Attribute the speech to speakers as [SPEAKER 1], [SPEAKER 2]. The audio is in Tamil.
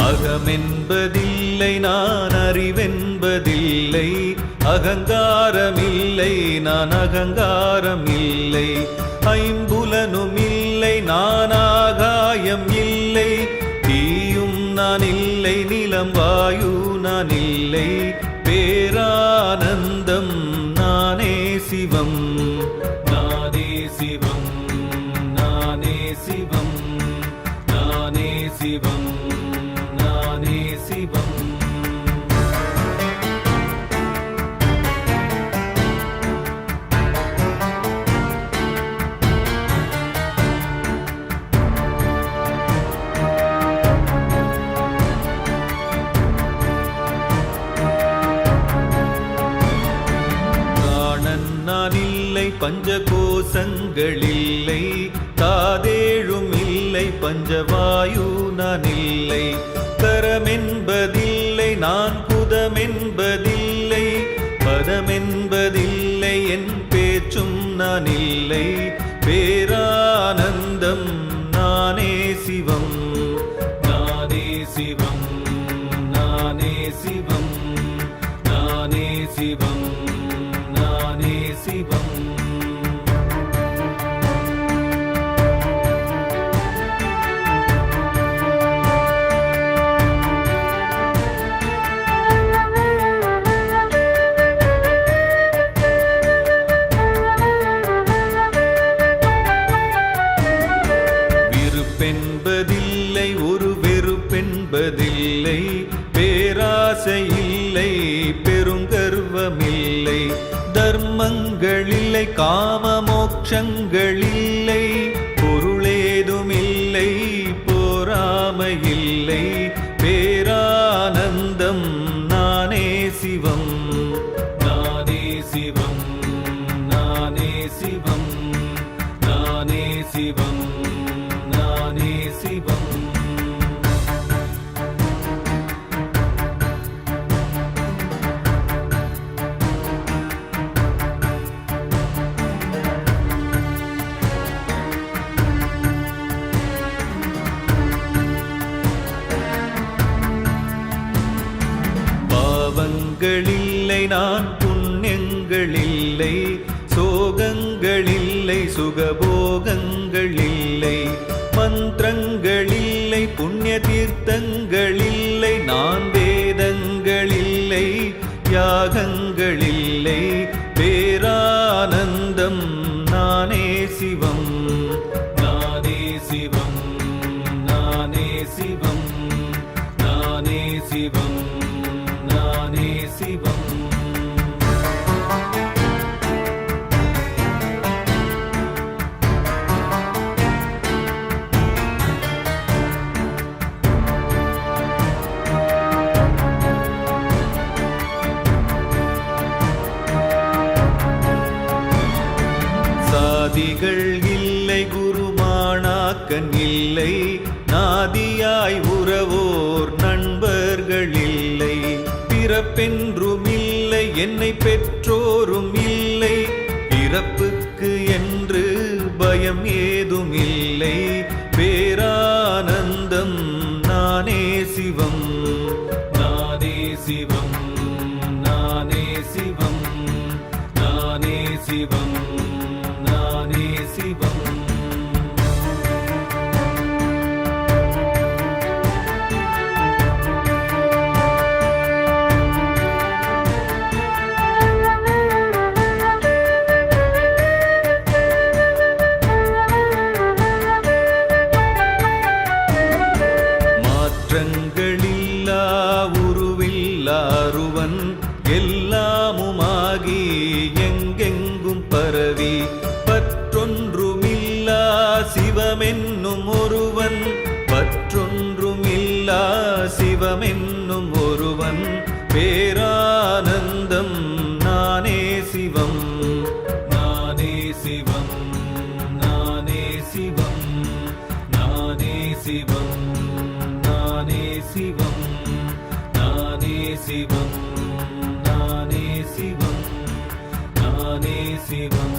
[SPEAKER 1] அகமென்பதில்லை நான் அறிவென்பதில்லை, அகங்காரமில்லை நான் அகங்காரம் இல்லை, ஐம்புலனும் இல்லை நான் ஆகாயம் இல்லை, தீயும் நான் இல்லை நிலம் வாயு நான் இல்லை, பேரானந்தம் நானே சிவம், நானே சிவம், நானே சிவம், நானே சிவம், நானே சிவம். பிராணன் நான் இல்லை, பஞ்சகோசங்கள் இல்லை, காதேழும் இல்லை, பஞ்சவாயு நான் இல்லை, கரமென்பதில்லை நான் குதமென்பதில்லை, பதமென்பதில்லை என் பேச்சும் நான் இல்லை, பேரானந்தம் நானே சிவம், நானே சிவம், நானே சிவம், நானே சிவம், நானே சிவம். விருப்பென்பதில்லை ஒரு வெறுப்பென்பதில்லை, பேராசை இல்லை பெருங்கர்வமில்லை, தர்மங்களில்லை காம மோட்சங்களில்லை, பொருளேதுமில்லை போராமையில்லை, பேரானந்தம் நானே சிவம், நானே சிவம், நானே சிவம், நானே சிவம், நானே சிவம். பாவங்களில்லை நான் புண்ணியங்களில்லை, சோகங்களில்லை சுகபோகங்களில்லை, மந்திரங்களில்லை புண்ணிய தீர்த்தங்களில்லை, நான் வேதங்களில்லை யாகங்களில்லை, பேரானந்தம் நானே சிவம், நானே சிவம், நானே சிவம், நானே சிவம், நானே சிவம். சாதிகள் இல்லை குருமானாக்கன் இல்லை, நாதியாய் உறவோர் நண்பர்கள் இல்லை, பிறப்பென்றும் இல்லை என்னை பெற்றோரும் இல்லை, பிறப்புக்கு என்று பயம் ஏதும் இல்லை, பேரானந்தம் நானே சிவம், நானே சிவம், நானே சிவம், நானே சிவம், நானே சிவம். மாற்றங்களில்லா உருவில்லா அருவன், எல்லாமுமாகி எங்கெங்கும் பரவி, பற்றொன்றுமில்லா சிவமென்னும் ஒருவன், பற்றொன்றுமில்லா சிவமென்னும் ஒருவன், சிவம் நானே சிவம் நானே சிவம்